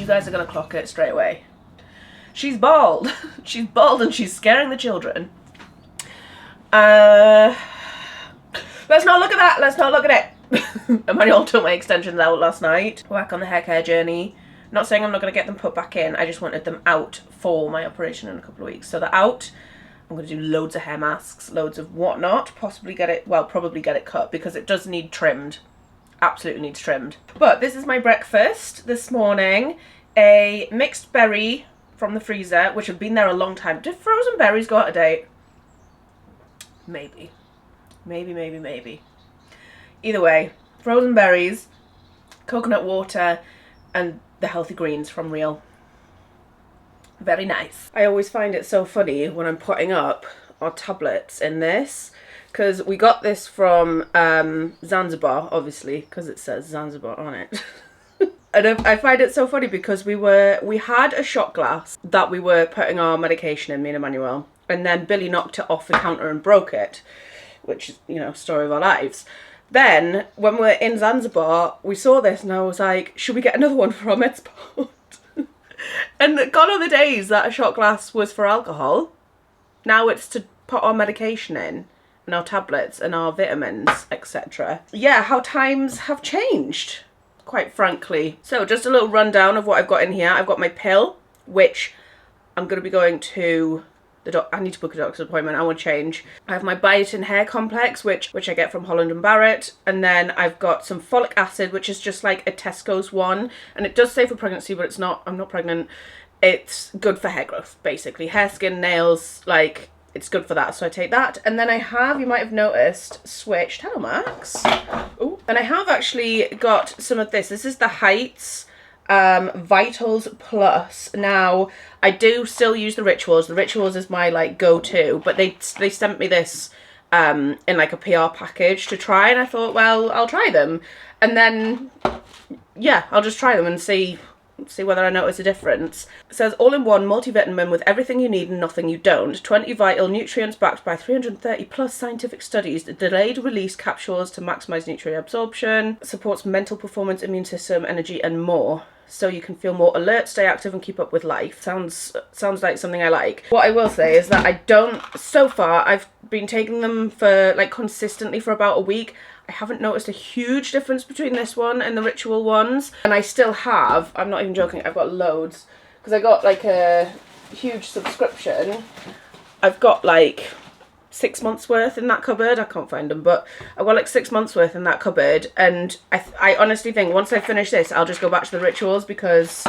guys are going to clock it straight away. She's bald. She's bald and she's scaring the children. Let's not look at that. Let's not look at it. Emmanuel took my extensions out last night. Back on the hair care journey. Not saying I'm not going to get them put back in. I just wanted them out for my operation in a couple of weeks. So they're out. I'm going to do loads of hair masks, loads of whatnot. Probably get it cut because it does need trimmed. Absolutely needs trimmed. But this is my breakfast this morning. A mixed berry from the freezer, which have been there a long time. Did frozen berries go out of date? Maybe. Maybe. Either way, frozen berries, coconut water, and the healthy greens from Real. Very nice. I always find it so funny when I'm putting up our tablets in this, because we got this from Zanzibar, obviously, because it says Zanzibar on it. And I find it so funny because we had a shot glass that we were putting our medication in, me and Emmanuel, and then Billy knocked it off the counter and broke it, which is, you know, story of our lives. Then, when we were in Zanzibar, we saw this and I was like, should we get another one for our med sport? And gone are the days that a shot glass was for alcohol. Now it's to put our medication in, and our tablets and our vitamins, etc. Yeah, how times have changed, quite frankly. So just a little rundown of what I've got in here. I've got my pill, which I'm going to be going to I need to book a doctor's appointment. I want to change. I have my biotin hair complex, which I get from Holland and Barrett. And then I've got some folic acid, which is just like a Tesco's one. And it does say for pregnancy, but it's not. I'm not pregnant. It's good for hair growth, basically. Hair, skin, nails, like, it's good for that. So I take that. And then I have, you might have noticed, switched. Hello, Max. Ooh. And I have actually got some of this. This is the Heights Vitals Plus. Now, I do still use the Rituals. The Rituals is my like go-to, but they sent me this in like a PR package to try, and I thought, well, I'll try them, and then yeah, I'll just try them and see whether I notice a difference. It says all-in-one multivitamin with everything you need and nothing you don't. 20 vital nutrients backed by 330 plus scientific studies. Delayed release capsules to maximize nutrient absorption. Supports mental performance, immune system, energy, and more. So you can feel more alert, stay active, and keep up with life. Sounds like something I like. What I will say is that I don't, so far, I've been taking them for, like, consistently for about a week. I haven't noticed a huge difference between this one and the Ritual ones. And I still have, I'm not even joking, I've got loads. Because I got, like, a huge subscription. I've got, like, 6 months worth in that cupboard. I can't find them, but I've got like 6 months worth in that cupboard, and I honestly think once I finish this I'll just go back to the Rituals because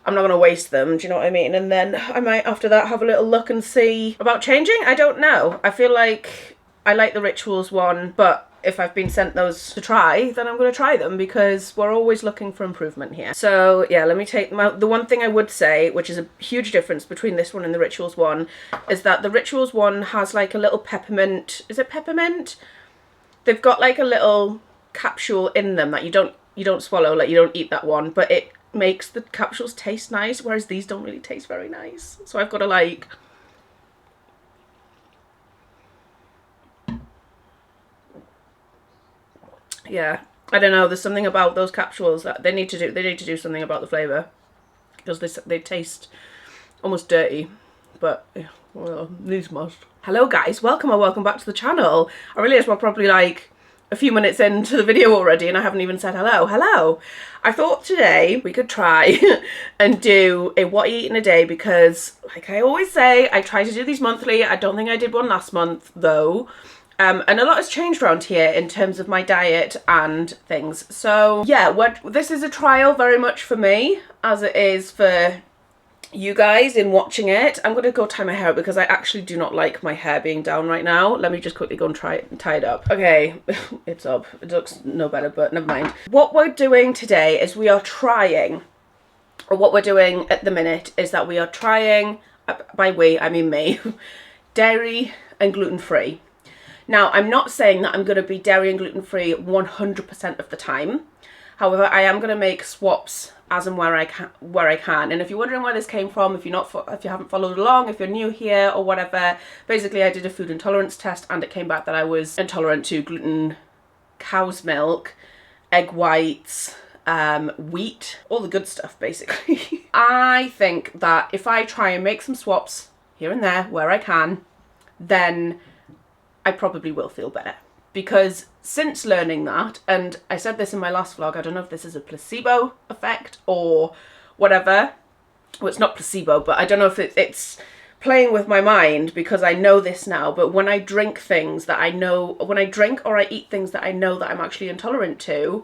I'm not going to waste them, do you know what I mean? And then I might after that have a little look and see about changing. I don't know. I feel like I like the Rituals one, but if I've been sent those to try, then I'm going to try them because we're always looking for improvement here. So yeah, let me take them out. The one thing I would say, which is a huge difference between this one and the Rituals one, is that the Rituals one has like a little peppermint, is it peppermint? They've got like a little capsule in them that you don't swallow, like you don't eat that one, but it makes the capsules taste nice, whereas these don't really taste very nice. So I've got to like... Yeah, I don't know, there's something about those capsules that they need to do something about the flavour, because they taste almost dirty, but yeah, well, these must. Hello guys, welcome back to the channel. I realise we're probably like a few minutes into the video already and I haven't even said hello. I thought today we could try and do a what you eat in a day, because like I always say, I try to do these monthly. I don't think I did one last month though. And a lot has changed around here in terms of my diet and things. So yeah, this is a trial very much for me as it is for you guys in watching it. I'm going to go tie my hair up because I actually do not like my hair being down right now. Let me just quickly go and try it and tie it up. Okay, it's up. It looks no better, but never mind. What we're doing today is we are trying, or what we're doing at the minute is that we are trying, by we, I mean me, dairy and gluten-free. Now, I'm not saying that I'm going to be dairy and gluten-free 100% of the time. However, I am going to make swaps as and where I can. And if you're wondering where this came from, if you haven't followed along, if you're new here or whatever, basically I did a food intolerance test and it came back that I was intolerant to gluten, cow's milk, egg whites, wheat, all the good stuff basically. I think that if I try and make some swaps here and there where I can, then I probably will feel better. Because since learning that, and I said this in my last vlog, I don't know if this is a placebo effect or whatever. Well, it's not placebo, but I don't know if it's playing with my mind, because I know this now, but when I drink things that I know, when I drink or I eat things that I know that I'm actually intolerant to,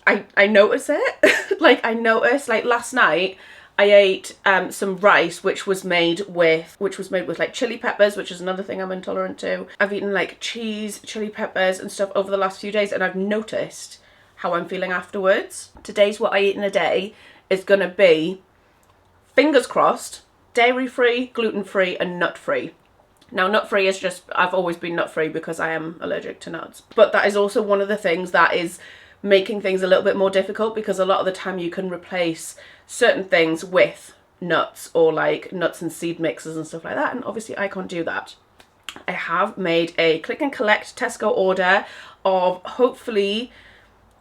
I notice it. Like, I notice, like last night, I ate some rice which was made with like chili peppers, which is another thing I'm intolerant to. I've eaten like cheese, chili peppers and stuff over the last few days, and I've noticed how I'm feeling afterwards. Today's what I eat in a day is gonna be, fingers crossed, dairy-free, gluten-free and nut-free. Now, nut-free is just, I've always been nut-free because I am allergic to nuts. But that is also one of the things that is making things a little bit more difficult, because a lot of the time you can replace certain things with nuts, or like nuts and seed mixes and stuff like that, and obviously I can't do that. I have made a click and collect Tesco order of, hopefully,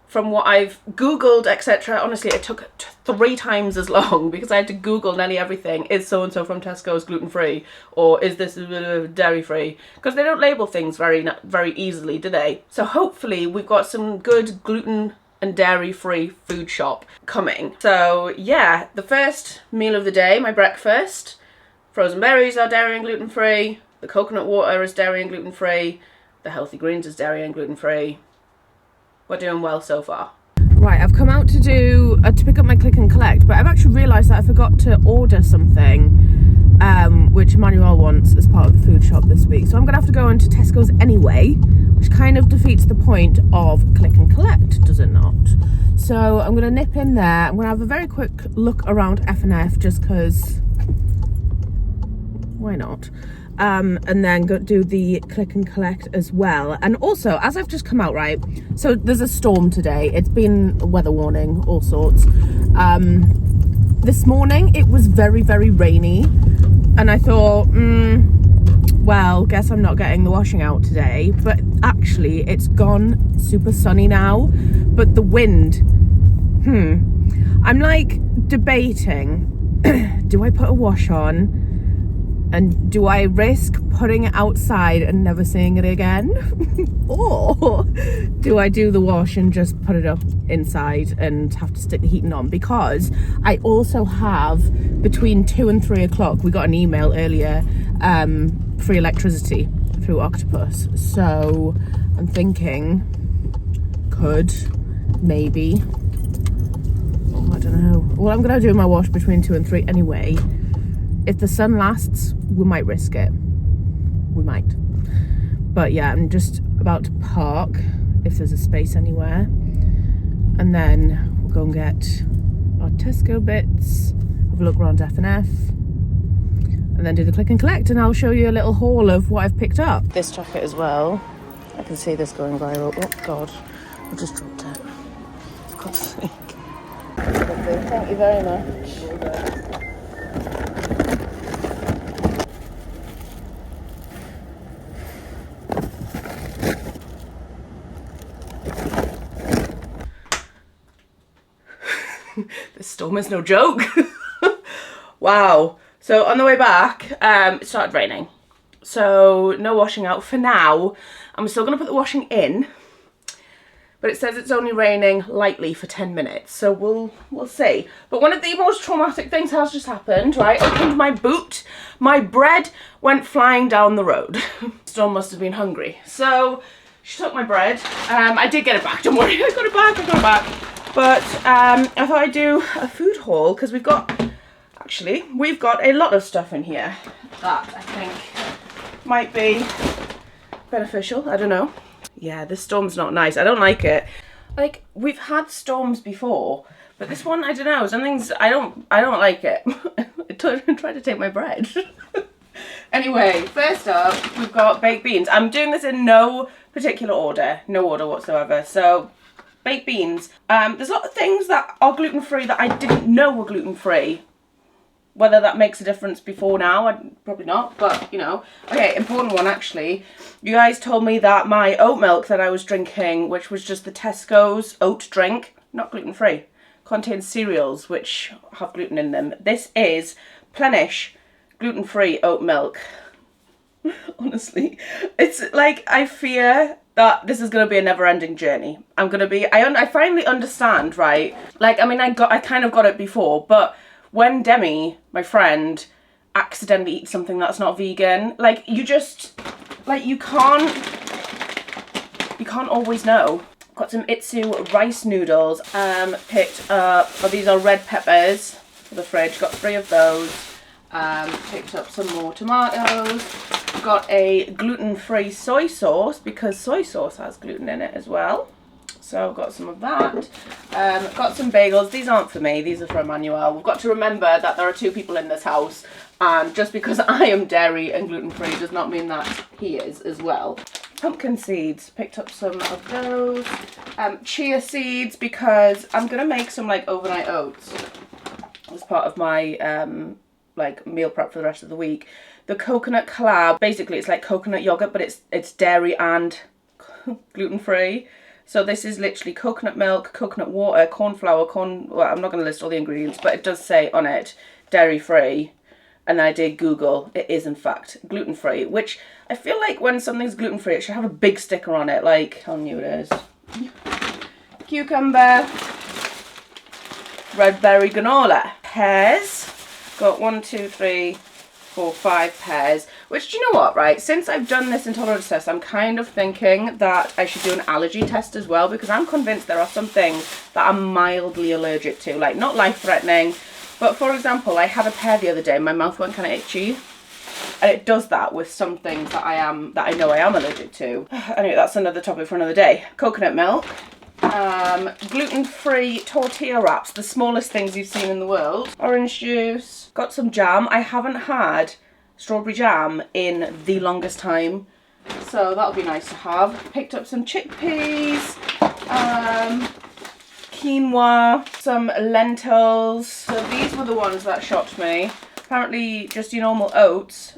from what I've googled, etc. Honestly, it took 3 times as long because I had to google nearly everything. Is so and so from Tesco's gluten free, or is this dairy free? Because they don't label things very easily, do they? So hopefully we've got some good gluten and dairy free food shop coming. So yeah, the first meal of the day, my breakfast, frozen berries are dairy and gluten free. The coconut water is dairy and gluten free. The healthy greens is dairy and gluten free. We're doing well so far. Right, I've come out to pick up my click and collect, but I've actually realised that I forgot to order something, which Emmanuel wants as part of the food shop this week. So I'm gonna have to go into Tesco's anyway, which kind of defeats the point of click and collect, does it not? So I'm gonna nip in there. I'm gonna have a very quick look around F&F, just because, why not? And then go do the click and collect as well. And also, as I've just come out, right, so there's a storm today. It's been a weather warning, all sorts. This morning it was very, very rainy, and I thought, well, guess I'm not getting the washing out today. But actually it's gone super sunny now, but the wind, I'm like debating, do I put a wash on? And do I risk putting it outside and never seeing it again? Or do I do the wash and just put it up inside and have to stick the heating on? Because I also have, between 2 and 3 o'clock, we got an email earlier, free electricity through Octopus. So I'm thinking, maybe, I don't know. Well, I'm gonna do my wash between 2 and 3 anyway. If the sun lasts, we might risk it. We might. But yeah, I'm just about to park, if there's a space anywhere. And then we'll go and get our Tesco bits, have a look around F&F, and then do the click and collect, and I'll show you a little haul of what I've picked up. This jacket as well. I can see this going viral. Oh God, I just dropped it. For God's sake. Thank you very much. This storm is no joke. Wow. So on the way back, it started raining. So no washing out for now. I'm still gonna put the washing in, but it says it's only raining lightly for 10 minutes. So we'll see. But one of the most traumatic things has just happened, right? I opened my boot, my bread went flying down the road. Storm must have been hungry. So she took my bread. I did get it back, don't worry. I got it back. But I thought I'd do a food haul, because we've got a lot of stuff in here that I think might be beneficial. I don't know. Yeah, this storm's not nice. I don't like it. Like, we've had storms before, but this one, I don't know. Something's, I don't like it. It tried to take my bread. Anyway, first up, we've got baked beans. I'm doing this in no particular order, no order whatsoever. So, baked beans. There's a lot of things that are gluten-free that I didn't know were gluten-free. Whether that makes a difference before now, probably not, but you know. Okay, important one actually. You guys told me that my oat milk that I was drinking, which was just the Tesco's oat drink, not gluten-free. Contains cereals which have gluten in them. This is Plenish gluten-free oat milk. Honestly, it's like, I fear that this is going to be a never-ending journey. I finally understand, right? Like, I mean, I kind of got it before, but when Demi, my friend, accidentally eats something that's not vegan, like, you can't always know. Got some Itsu rice noodles. Picked up, these are red peppers for the fridge. Got 3 of those. Picked up some more tomatoes. Got a gluten-free soy sauce because soy sauce has gluten in it as well. So I've got some of that. Got some bagels. These aren't for me, these are for Emmanuel. We've got to remember that there are 2 people in this house, and just because I am dairy and gluten-free does not mean that he is as well. Pumpkin seeds, picked up some of those. Chia seeds, because I'm gonna make some like overnight oats as part of my like meal prep for the rest of the week. The coconut collab, basically it's like coconut yogurt, but it's dairy and gluten-free. So this is literally coconut milk, coconut water, corn flour, well, I'm not going to list all the ingredients, but it does say on it dairy-free. And then I did Google, it is in fact gluten-free, which I feel like when something's gluten-free, it should have a big sticker on it, like, how new it is. Cucumber, red berry granola, pears, got 1, 2, 3, 4, 5 pears, which, do you know what, right, since I've done this intolerance test, I'm kind of thinking that I should do an allergy test as well, because I'm convinced there are some things that I'm mildly allergic to, like, not life-threatening, but for example, I had a pear the other day and my mouth went kind of itchy, and it does that with some things that I know I am allergic to. Anyway, that's another topic for another day. Coconut milk, gluten-free tortilla wraps, the smallest things you've seen in the world. Orange juice, got some jam. I haven't had strawberry jam in the longest time, so that'll be nice to have. Picked up some chickpeas, quinoa, some lentils. So these were the ones that shocked me. Apparently just your normal oats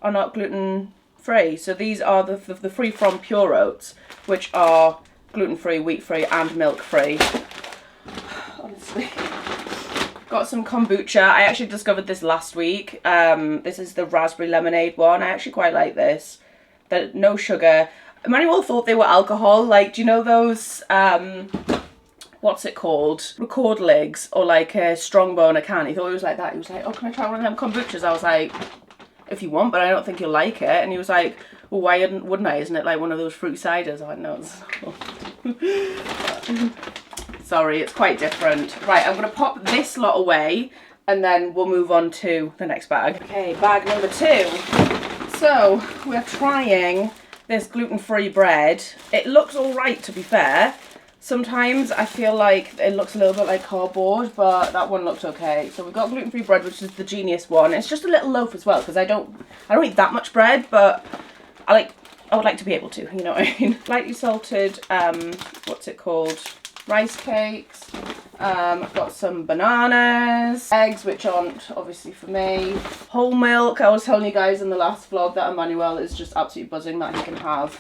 are not gluten free. So these are the free from pure oats, which are gluten free, wheat free and milk free. Honestly. Got some kombucha. I actually discovered this last week. This is the raspberry lemonade one. I actually quite like this. No sugar. Emmanuel thought they were alcohol. Like, do you know those, what's it called? Record legs or like a Strongbow in a can. He thought it was like that. He was like, oh, can I try one of them kombuchas? I was like, if you want, but I don't think you'll like it. And he was like, well, why wouldn't I? Isn't it like one of those fruit ciders? I went, no, it's not. Sorry, it's quite different. Right, I'm going to pop this lot away and then we'll move on to the next bag. Okay, bag number 2. So, we're trying this gluten-free bread. It looks alright, to be fair. Sometimes I feel like it looks a little bit like cardboard, but that one looked okay. So we've got gluten-free bread, which is the Genius one. It's just a little loaf as well, because I don't eat that much bread, but I would like to be able to, you know what I mean? Lightly salted, what's it called? Rice cakes. I've got some bananas, eggs, which aren't obviously for me, whole milk. I was telling you guys in the last vlog that Emmanuel is just absolutely buzzing that he can have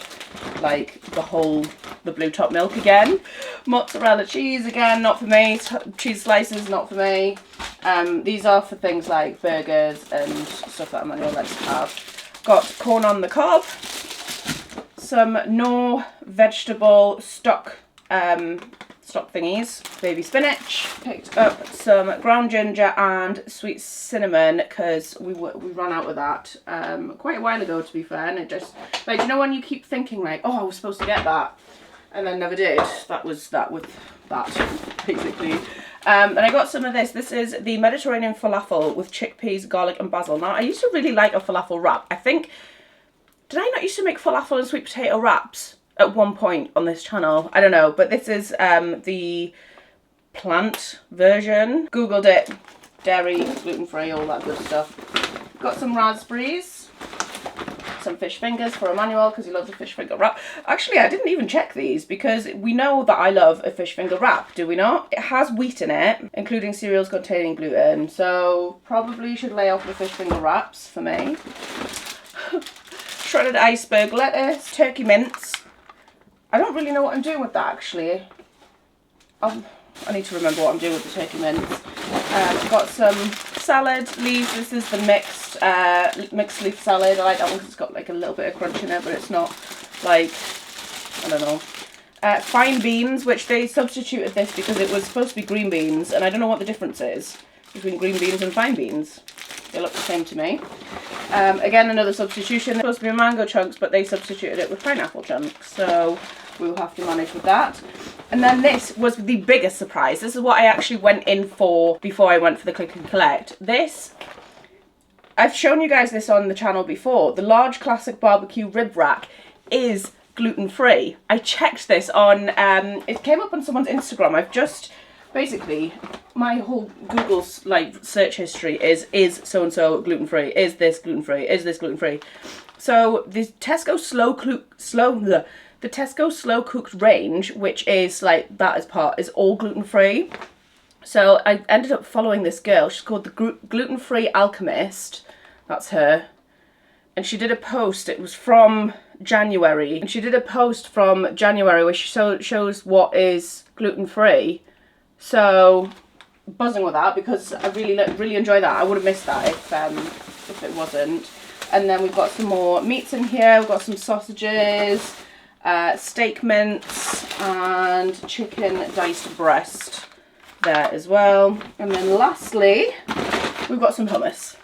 like the blue top milk again. Mozzarella cheese, again, not for me. Cheese slices, not for me. These are for things like burgers and stuff that Emmanuel likes to have. Got corn on the cob, some Knorr vegetable stock thingies, baby spinach. Picked up some ground ginger and sweet cinnamon because we ran out of that quite a while ago, to be fair, and it just, like, you know when you keep thinking like, oh, I was supposed to get that and then never did. That was that with that, basically. And I got some of this. This is the Mediterranean falafel with chickpeas, garlic and basil. Now, I used to really like a falafel wrap. I think, did I not used to make falafel and sweet potato wraps at one point on this channel? I don't know, but this is the plant version. Googled it, dairy, gluten-free, all that good stuff. Got some raspberries, some fish fingers for Emmanuel because he loves a fish finger wrap. Actually, I didn't even check these because we know that I love a fish finger wrap, do we not? It has wheat in it, including cereals containing gluten, so probably should lay off the fish finger wraps for me. Shredded iceberg lettuce, turkey mince. I don't really know what I'm doing with that, actually. I need to remember what I'm doing with the turkey mince. I've got some salad leaves. This is the mixed leaf salad. I like that one because it's got like a little bit of crunch in it, but it's not like, I don't know. Fine beans, which they substituted this because it was supposed to be green beans, and I don't know what the difference is between green beans and fine beans. They look the same to me. Again, another substitution. It's supposed to be mango chunks, but they substituted it with pineapple chunks, so we will have to manage with that. And then this was the biggest surprise. This is what I actually went in for before I went for the click and collect. This, I've shown you guys this on the channel before. The large classic barbecue rib rack is gluten-free. I checked this on, it came up on someone's Instagram. I've just, basically, my whole Google's like search history is so-and-so gluten-free, is this gluten-free, is this gluten-free. So the Tesco the Tesco slow cooked range, which is like, that is part, is all gluten-free. So I ended up following this girl. She's called the Gluten-Free Alchemist. That's her. And she did a post, it was from January. And she did a post from January where she shows what is gluten-free. So, buzzing with that because I really enjoy that. I would have missed that if it wasn't. And then we've got some more meats in here. We've got some sausages, steak mince, and chicken diced breast there as well. And then lastly, we've got some hummus.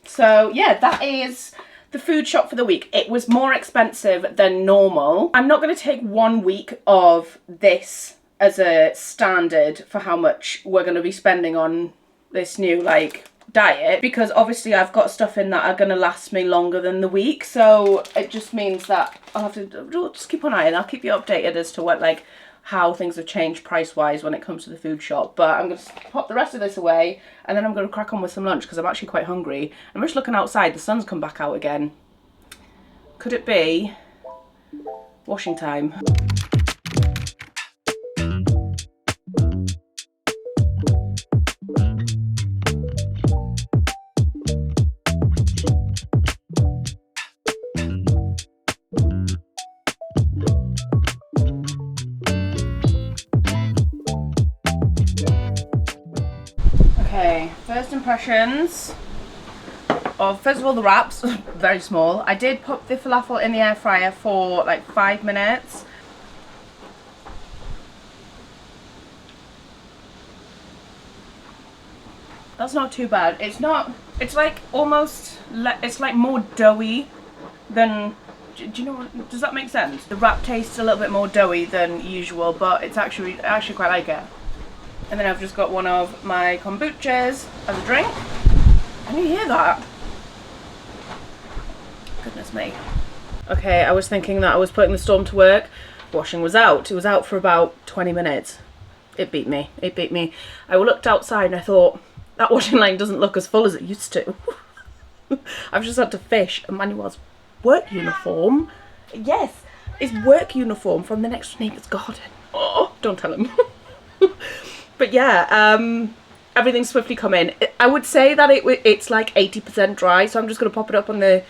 So yeah, that is the food shop for the week. It was more expensive than normal. I'm not going to take 1 week of this as a standard for how much we're going to be spending on this new like diet, because obviously I've got stuff in that are going to last me longer than the week, so it just means that I'll have to just keep an eye and I'll keep you updated as to what like how things have changed price wise when it comes to the food shop. But I'm going to pop the rest of this away and then I'm going to crack on with some lunch because I'm actually quite hungry. I'm just looking outside, the sun's come back out again. Could it be washing time? Okay, first impressions of, first of all, the wraps, very small. I did put the falafel in the air fryer for like 5 minutes. That's not too bad. It's not, it's like almost, it's like more doughy than, do you know what, does that make sense? The wrap tastes a little bit more doughy than usual, but it's I actually quite like it. And then I've just got one of my kombuchas as a drink. Can you hear that? Goodness me. Okay, I was thinking that I was putting the storm to work. Washing was out. It was out for about 20 minutes. It beat me. It beat me. I looked outside and I thought, that washing line doesn't look as full as it used to. I've just had to fish Emmanuel's work uniform. Yes, it's work uniform from the next neighbour's garden. Oh, don't tell him. But yeah, everything's swiftly come in. I would say that it's like 80% dry, so I'm just going to pop it up on the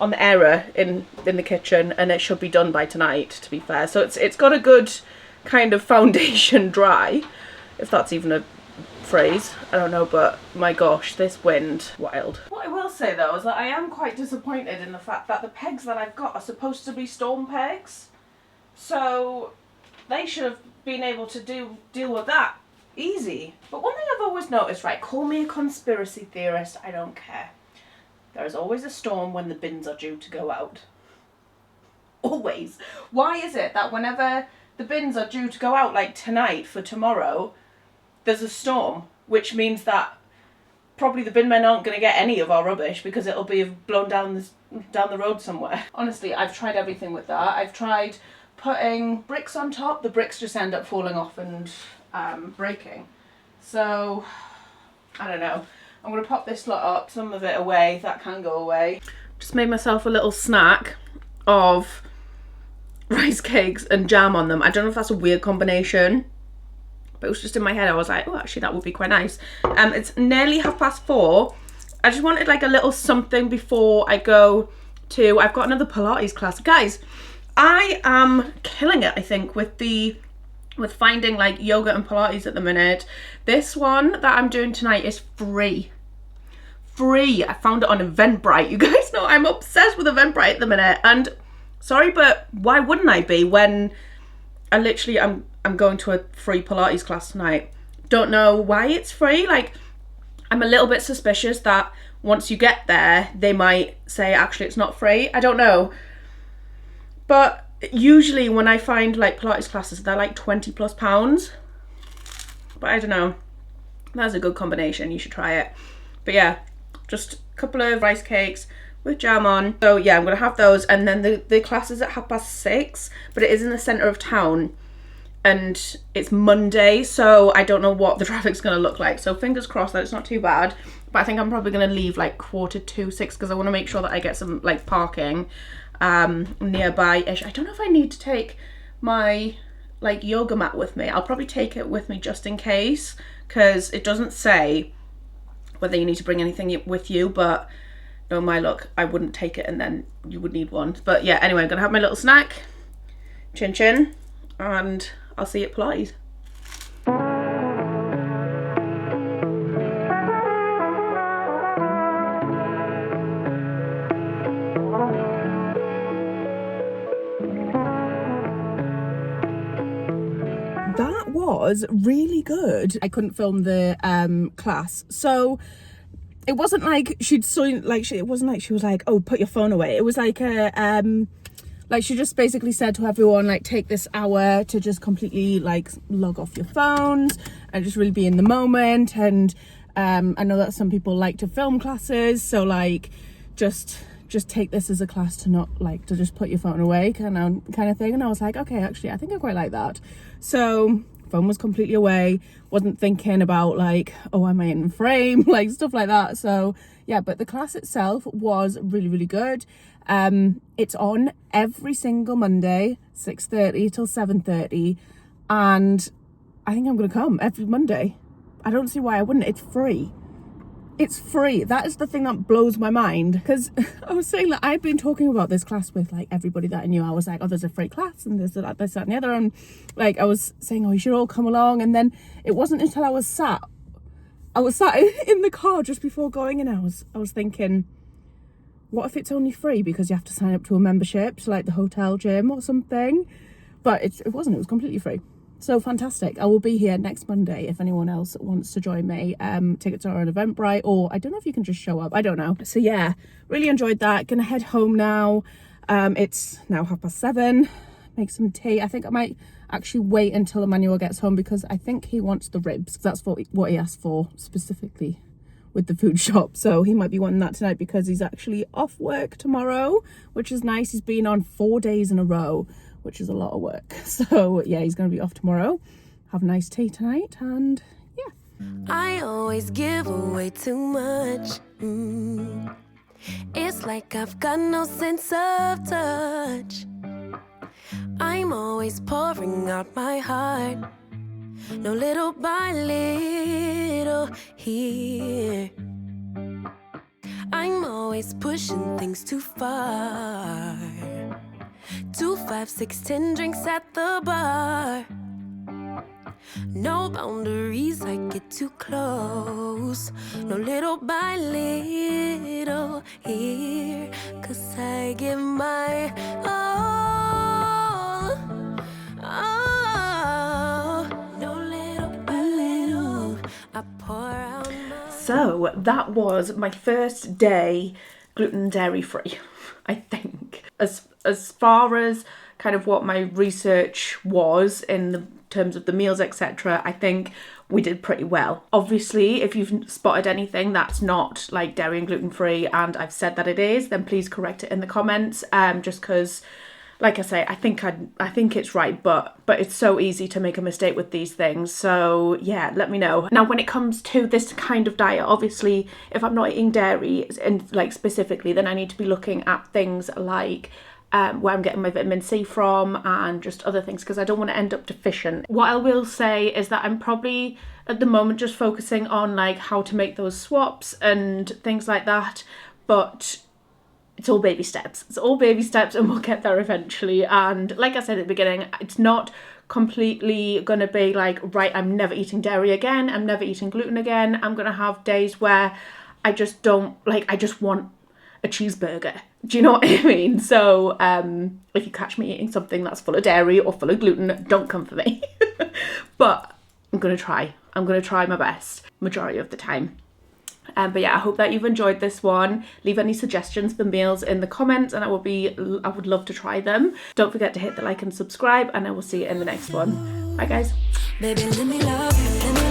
airer in the kitchen, and it should be done by tonight, to be fair. So it's got a good kind of foundation dry, if that's even a phrase. I don't know, but my gosh, this wind, wild. What I will say though is that I am quite disappointed in the fact that the pegs that I've got are supposed to be storm pegs, so they should have been able to deal with that easy. But one thing I've always noticed, right, call me a conspiracy theorist, I don't care. There is always a storm when the bins are due to go out. Always. Why is it that whenever the bins are due to go out, like tonight for tomorrow, there's a storm, which means that probably the bin men aren't going to get any of our rubbish because it'll be blown down the road somewhere. Honestly, I've tried everything with that. I've tried putting bricks on top. The bricks just end up falling off and breaking. So, I don't know. I'm going to pop this lot up, some of it away, that can go away. Just made myself a little snack of rice cakes and jam on them. I don't know if that's a weird combination, but it was just in my head. I was like, oh, actually that would be quite nice. It's nearly 4:30. I just wanted like a little something before I go to, I've got another Pilates class. Guys, I am killing it, I think, with the with finding like yoga and Pilates at the minute. This one that I'm doing tonight is free. I found it on Eventbrite. You guys know I'm obsessed with Eventbrite at the minute, and sorry, but why wouldn't I be when I'm going to a free Pilates class tonight. Don't know why it's free. Like, I'm a little bit suspicious that once you get there they might say actually it's not free. I don't know, but usually when I find like Pilates classes, they're like £20+. But I don't know, that's a good combination. You should try it. But yeah, just a couple of rice cakes with jam on. So yeah, I'm gonna have those, and then the class is at 6:30, but it is in the centre of town and it's Monday, so I don't know what the traffic's gonna look like. So fingers crossed that it's not too bad. But I think I'm probably gonna leave like 6:45 because I want to make sure that I get some like parking nearby-ish. I don't know if I need to take my like yoga mat with me. I'll probably take it with me just in case, because it doesn't say whether you need to bring anything with you, but no, my luck, I wouldn't take it and then you would need one. But yeah, anyway, I'm gonna have my little snack, chin chin, and I'll see you at Pilates. That was really good. I couldn't film the class, so it wasn't like she'd so like it wasn't like she was like, oh, put your phone away. It was like a like she just basically said to everyone, like, take this hour to just completely like log off your phones and just really be in the moment. And I know that some people like to film classes, so like just take this as a class to not like to just put your phone away kind of thing. And I was like, okay, actually I think I quite like that. So phone was completely away, wasn't thinking about like, oh, am I in frame, like stuff like that. So yeah, but the class itself was really, really good. It's on every single Monday, 6:30 till 7:30, and I think I'm gonna come every Monday. I don't see why I wouldn't. It's free. It's free. That is the thing that blows my mind, because I was saying that I'd been talking about this class with like everybody that I knew. I was like, oh, there's a free class and there's that, this, that and the other, and like I was saying, oh, you should all come along. And then it wasn't until I was sat in the car just before going in, I was thinking, what if it's only free because you have to sign up to a membership to like the hotel gym or something? But it wasn't. It was completely free. So fantastic. I will be here next Monday if anyone else wants to join me. Tickets are on Eventbrite, or I don't know if you can just show up. I don't know. So yeah, really enjoyed that. Gonna head home now. It's now 7:30. Make some tea. I think I might actually wait until Emmanuel gets home because I think he wants the ribs. That's what he asked for specifically with the food shop. So he might be wanting that tonight because he's actually off work tomorrow, which is nice. He's been on 4 days in a row, which is a lot of work. So yeah, he's going to be off tomorrow. Have a nice tea tonight, and yeah. I always give away too much. It's like I've got no sense of touch. I'm always pouring out my heart. No, little by little here. I'm always pushing things too far. 2, 5, 6, 10 drinks at the bar. No boundaries, I get too close. No, little by little here. 'Cause I give my all. Oh, no, little by little I pour out my... So that was my first day gluten dairy free, I think. As far as kind of what my research was in the terms of the meals, etc., I think we did pretty well. Obviously, if you've spotted anything that's not like dairy and gluten free and I've said that it is, then please correct it in the comments, just because, like I say, I think it's right, but it's so easy to make a mistake with these things. So yeah, let me know. Now, when it comes to this kind of diet, obviously, if I'm not eating dairy and like specifically, then I need to be looking at things like where I'm getting my vitamin C from and just other things, because I don't want to end up deficient. What I will say is that I'm probably at the moment just focusing on like how to make those swaps and things like that, but it's all baby steps. It's all baby steps and we'll get there eventually. And like I said at the beginning, it's not completely gonna be like, right, I'm never eating dairy again, I'm never eating gluten again. I'm gonna have days where I just don't, like, I just want a cheeseburger. Do you know what I mean? So if you catch me eating something that's full of dairy or full of gluten, don't come for me. But I'm gonna try my best majority of the time. But yeah, I hope that you've enjoyed this one. Leave any suggestions for meals in the comments and I would love to try them. Don't forget to hit the like and subscribe, and I will see you in the next one. Bye guys. Baby, let me love you.